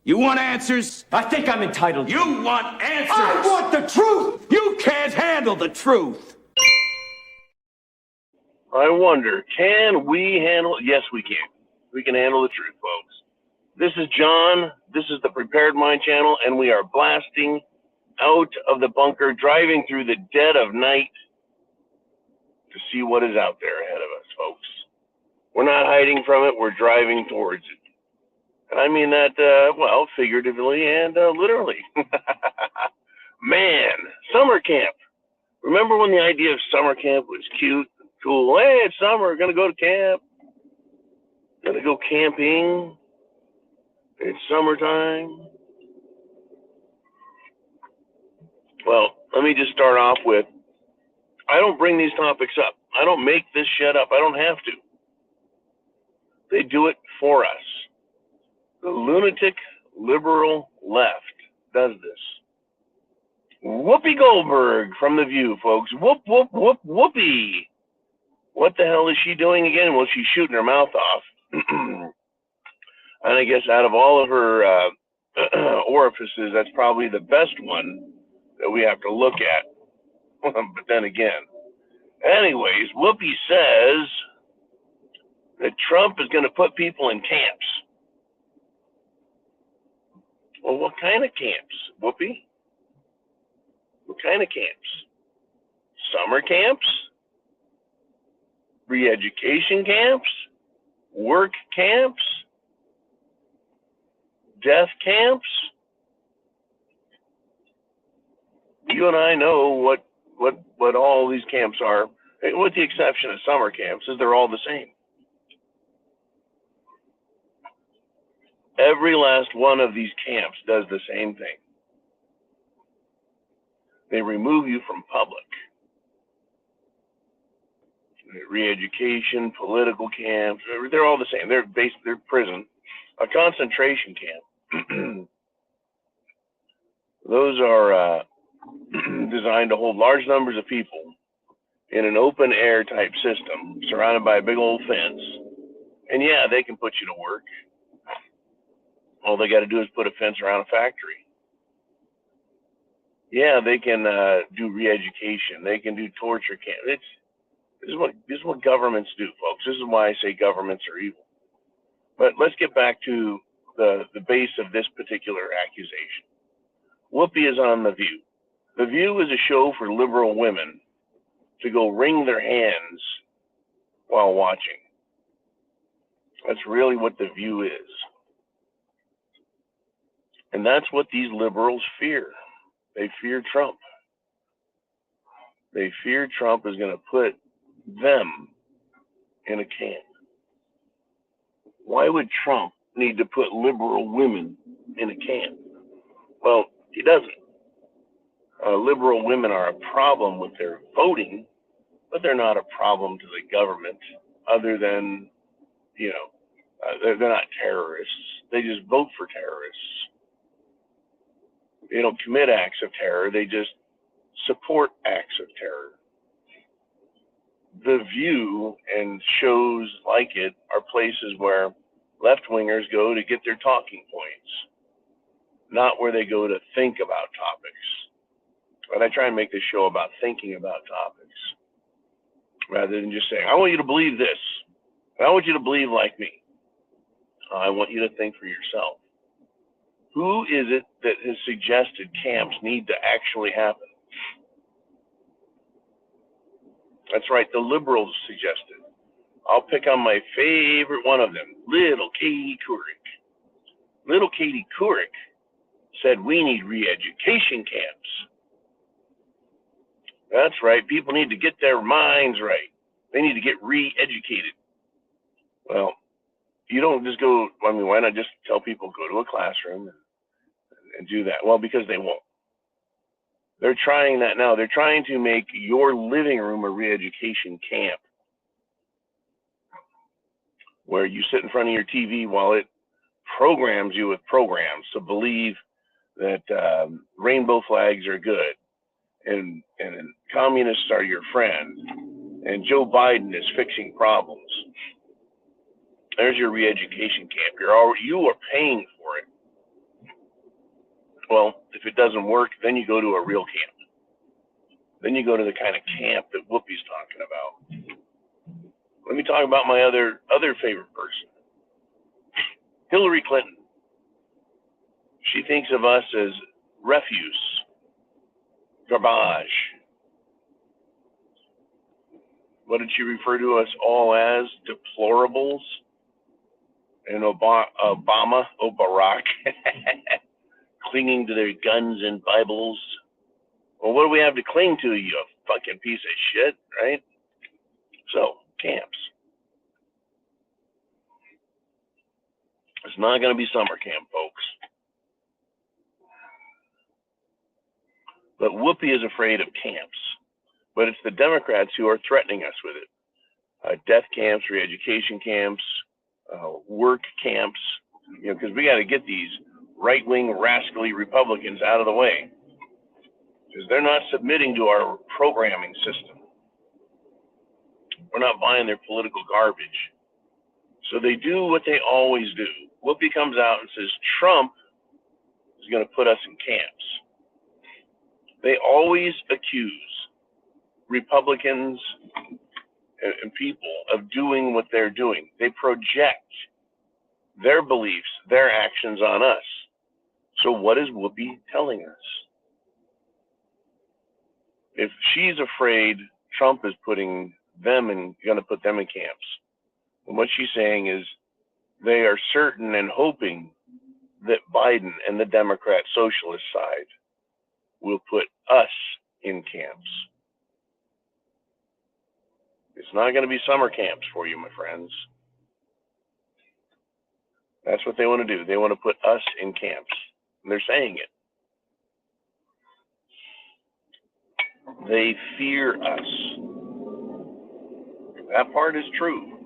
You want answers? I think I'm entitled to. You want answers? I want the truth! You can't handle the truth. I wonder, can we handle? Yes, we can. We can handle the truth, folks. This is John. This is the Prepared Mind channel, and we are blasting out of the bunker, driving through the dead of night to see what is out there ahead of us, folks. We're not hiding from it. We're driving towards it. And I mean that, well, figuratively and literally. Man, summer camp. Remember when the idea of summer camp was cute, cool? Hey, it's summer. Gonna go to camp. Gonna go camping. It's summertime. Well, let me just start off with, I don't bring these topics up. I don't make this shit up. I don't have to. They do it for us. The lunatic liberal left does this. Whoopi Goldberg from The View, folks. Whoop, whoop, whoop, Whoopi. What the hell is she doing again? Well, she's shooting her mouth off. And I guess out of all of her orifices, that's probably the best one that we have to look at. But then again. Anyways, Whoopi says that Trump is going to put people in camps. Well, what kind of camps, Whoopi? What kind of camps? Summer camps? Re-education camps? Work camps? Death camps? You and I know what all these camps are, with the exception of summer camps, is they're all the same. Every last one of these camps does the same thing. They remove you from public. Re-education, political camps, they're all the same. They're prison. A concentration camp. Those are designed to hold large numbers of people in an open air type system, surrounded by a big old fence. And yeah, they can put you to work. All they got to do is put a fence around a factory. Yeah, they can do re-education. They can do torture camps. This is what governments do, folks. This is why I say governments are evil. But let's get back to the base of this particular accusation. Whoopi is on The View. The View is a show for liberal women to go wring their hands while watching. That's really what The View is. And that's what these liberals fear. They fear Trump. They fear Trump is going to put them in a camp. Why would Trump need to put liberal women in a camp? Well, he doesn't. Liberal women are a problem with their voting, but they're not a problem to the government, other than, they're not terrorists. They just vote for terrorists. They don't commit acts of terror. They just support acts of terror. The View and shows like it are places where left-wingers go to get their talking points, not where they go to think about topics. But I try and make this show about thinking about topics, rather than just saying, I want you to believe this. I want you to believe like me. I want you to think for yourself. Who is it that has suggested camps need to actually happen? That's right, the liberals suggested. I'll pick on my favorite one of them, little Katie Couric. Little Katie Couric said we need re-education camps. That's right, people need to get their minds right. They need to get re-educated. Well, you don't just go, why not just tell people go to a classroom and do that? Well, because they won't. They're trying that now. They're trying to make your living room a re-education camp, where you sit in front of your TV while it programs you with programs to believe that rainbow flags are good, and communists are your friend, and Joe Biden is fixing problems. There's your re-education camp. You are paying for it. Well, if it doesn't work, then you go to a real camp. Then you go to the kind of camp that Whoopi's talking about. Let me talk about my other favorite person, Hillary Clinton. She thinks of us as refuse, garbage. What did she refer to us all as? Deplorables? And Barack, clinging to their guns and Bibles. Well, what do we have to cling to, you fucking piece of shit, right? So, camps. It's not going to be summer camp, folks. But Whoopi is afraid of camps. But it's the Democrats who are threatening us with it. Death camps, re-education camps, work camps, because we got to get these right-wing, rascally Republicans out of the way. Because they're not submitting to our programming system. We're not buying their political garbage. So they do what they always do. Whoopi comes out and says, Trump is going to put us in camps. They always accuse Republicans and people of doing what they're doing. They project their beliefs, their actions on us. So what is Whoopi telling us? If she's afraid Trump is putting them in, going to put them in camps, and what she's saying is they are certain and hoping that Biden and the Democrat socialist side will put us in camps. It's not going to be summer camps for you, my friends. That's what they want to do. They want to put us in camps. And they're saying it. They fear us. That part is true.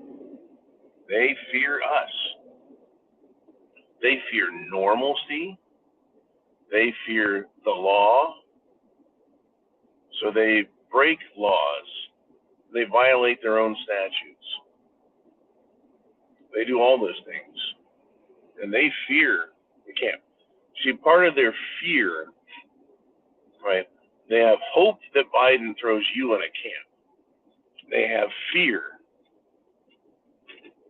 They fear us. They fear normalcy. They fear the law. So they break laws. They violate their own statutes. They do all those things. And they fear the camp. See, part of their fear, right? They have hope that Biden throws you in a camp. They have fear.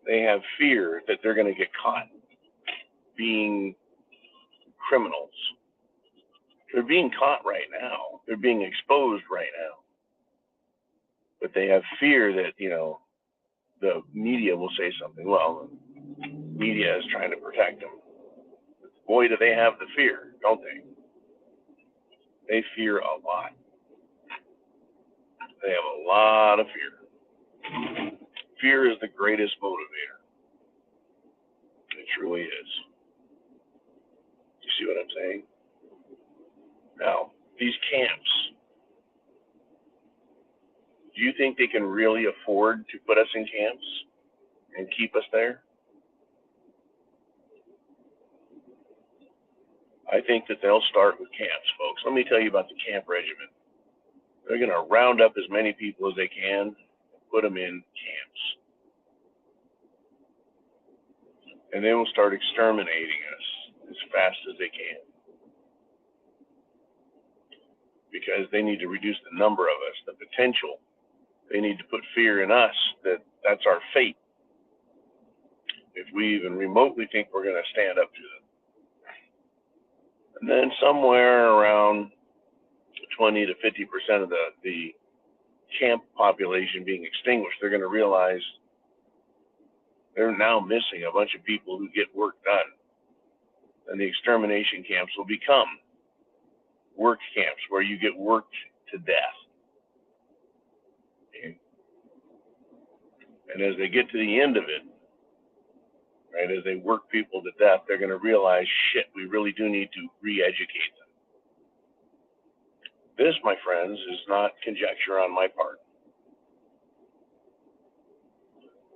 They have fear that they're going to get caught being criminals. They're being caught right now. They're being exposed right now. But they have fear that, the media will say something. Well, the media is trying to protect them. Boy, do they have the fear, don't they? They fear a lot. They have a lot of fear. Fear is the greatest motivator. It truly is. You see what I'm saying? Now, these camps, do you think they can really afford to put us in camps and keep us there? I think that they'll start with camps, folks. Let me tell you about the camp regimen. They're going to round up as many people as they can and put them in camps. And they will start exterminating us as fast as they can. Because they need to reduce the number of us, the potential. They need to put fear in us that that's our fate. If we even remotely think we're going to stand up to them. And then somewhere around 20 to 50% of the camp population being extinguished, they're going to realize they're now missing a bunch of people who get work done. And the extermination camps will become work camps where you get worked to death. Okay? And as they get to the end of it, right, as they work people to death, they're going to realize, shit, we really do need to re-educate them. This, my friends, is not conjecture on my part.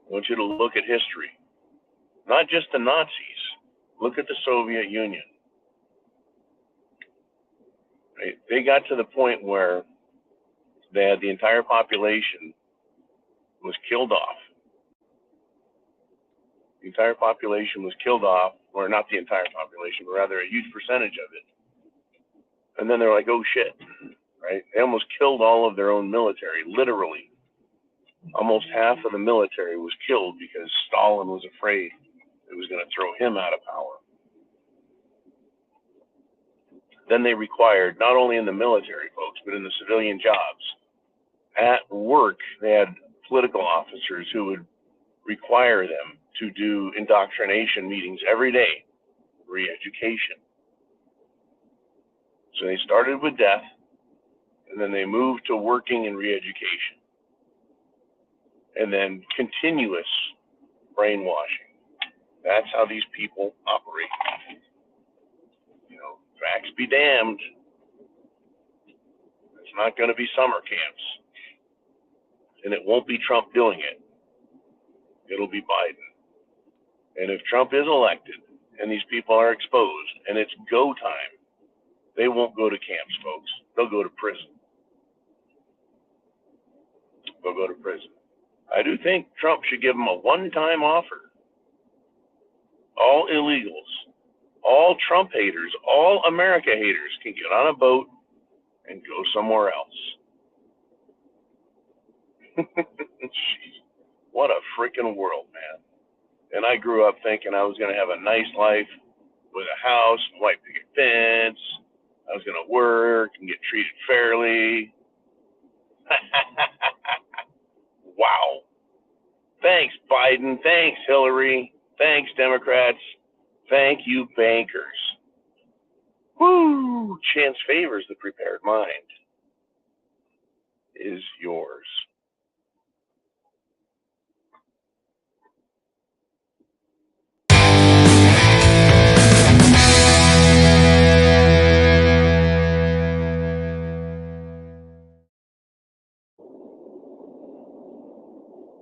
I want you to look at history. Not just the Nazis. Look at the Soviet Union. Right? They got to the point where they had the entire population was killed off. The entire population was killed off, or not the entire population, but rather a huge percentage of it And then they're like, oh shit, right? They almost killed all of their own military, literally. Almost half of the military was killed because Stalin was afraid it was going to throw him out of power. Then they required, not only in the military, folks, but in the civilian jobs, at work, they had political officers who would require them to do indoctrination meetings every day, re-education. So they started with death, and then they moved to working in re-education, and then continuous brainwashing. That's how these people operate. You know, facts be damned. It's not going to be summer camps, and it won't be Trump doing it. It'll be Biden. And if Trump is elected and these people are exposed and it's go time, they won't go to camps, folks. They'll go to prison. They'll go to prison. I do think Trump should give them a one-time offer. All illegals, all Trump haters, all America haters can get on a boat and go somewhere else. Jeez, what a freaking world, man. And I grew up thinking I was going to have a nice life with a house, white picket fence. I was going to work and get treated fairly. Wow. Thanks, Biden. Thanks, Hillary. Thanks, Democrats. Thank you, bankers. Woo! Chance favors the prepared mind. Is yours.